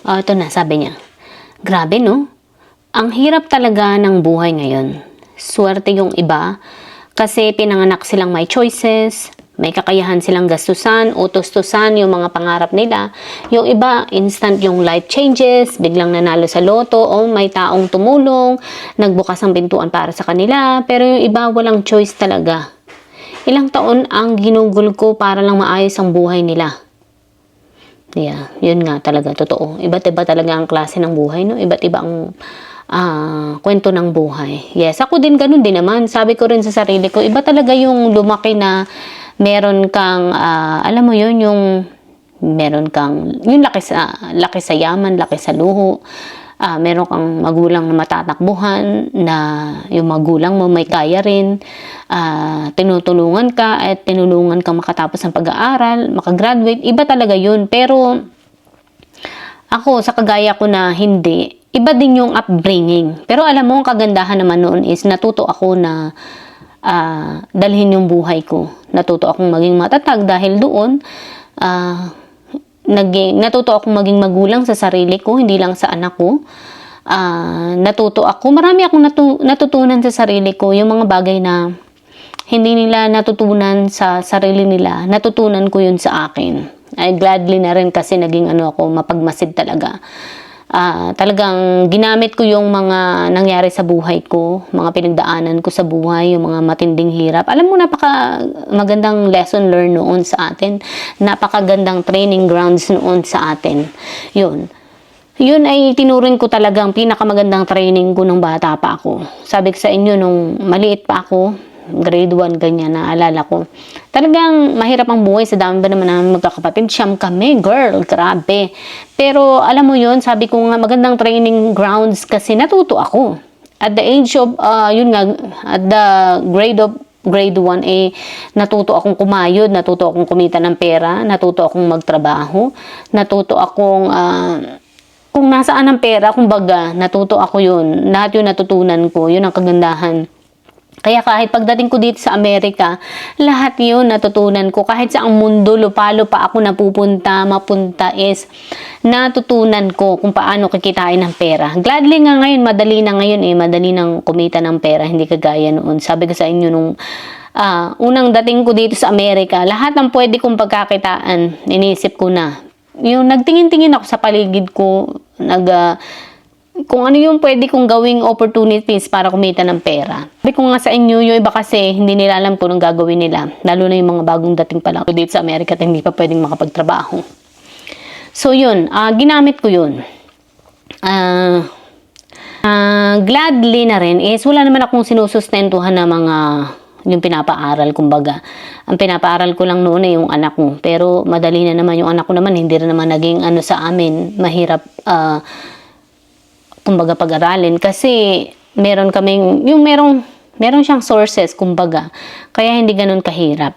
Ito na, sabi niya. Grabe, no? Ang hirap talaga ng buhay ngayon. Swerte yung iba kasi pinanganak silang may choices, may kakayahan silang gastusan, utos-tusan yung mga pangarap nila. Yung iba, instant yung life changes, biglang nanalo sa loto o may taong tumulong, nagbukas ang pintuan para sa kanila. Pero yung iba, walang choice talaga. Ilang taon ang ginugol ko para lang maayos ang buhay nila. Yeah, yun nga talaga, totoo. Iba't iba talaga ang klase ng buhay, no? Iba't iba ang kwento ng buhay. Yes, ako din ganun din naman. Sabi ko rin sa sarili ko, iba talaga yung lumaki na meron kang, alam mo yun, yung meron kang, yung laki sa yaman, laki sa luho. Meron kang magulang na matatakbuhan, na yung magulang mo may kaya rin, tinutulungan ka at tinulungan kang makatapos ng pag-aaral, makagraduate, iba talaga yun. Pero ako, sa kagaya ko na hindi, iba din yung upbringing. Pero alam mo, ang kagandahan naman noon is natuto ako na dalhin yung buhay ko. Natuto akong maging matatag dahil doon, natuto akong maging magulang sa sarili ko, hindi lang sa anak ko. Natuto ako, marami akong natutunan sa sarili ko, yung mga bagay na hindi nila natutunan sa sarili nila, natutunan ko yun sa akin. Ay gladly na rin kasi naging ako, mapagmasid talaga. Talagang ginamit ko yung mga nangyari sa buhay ko, mga pinagdaanan ko sa buhay, yung mga matinding hirap. Alam mo, napaka magandang lesson learned noon sa atin. Napakagandang training grounds noon sa atin. Yun ay tinuring ko talagang pinakamagandang training ko nung bata pa ako. Sabi ko sa inyo, nung maliit pa ako, grade 1, ganyan, naalala ko. Talagang mahirap ang buhay, sa dami ba naman namin magkakapatid. Siyam kami, girl, grabe. Pero alam mo yun, sabi ko nga, magandang training grounds kasi natuto ako. At the age of, at the grade 1, natuto akong kumayod, natuto akong kumita ng pera, natuto akong magtrabaho, natuto akong, kung nasaan ang pera, kumbaga, natuto ako yun. Lahat yun natutunan ko, yun ang kagandahan. Kaya kahit pagdating ko dito sa Amerika, lahat yun natutunan ko. Kahit sa ang mundo, lupalo pa ako mapunta is natutunan ko kung paano kikitain ng pera. Gladly nga ngayon, madali na ngayon madali nang kumita ng pera, hindi kagaya noon. Sabi ko sa inyo nung unang dating ko dito sa Amerika, lahat ng pwede kong pagkakitaan, inisip ko na. Yung nagtingin-tingin ako sa paligid ko, kung ano yung pwede kong gawing opportunities para kumita ng pera. Sabi ko nga sa inyo, yung iba kasi hindi nila alam kung anong gagawin nila. Lalo na yung mga bagong dating pa lang dito sa Amerika at hindi pa pwedeng makapagtrabaho. So yun, ginamit ko yun. Gladly na rin is wala naman akong sinusustentuhan na mga yung pinapaaral, kumbaga. Ang pinapaaral ko lang noon ay yung anak ko. Pero madali na naman yung anak ko naman, hindi rin naman naging sa amin, mahirap kumbaga pag-aralin kasi meron siyang sources, kumbaga, kaya hindi ganun kahirap.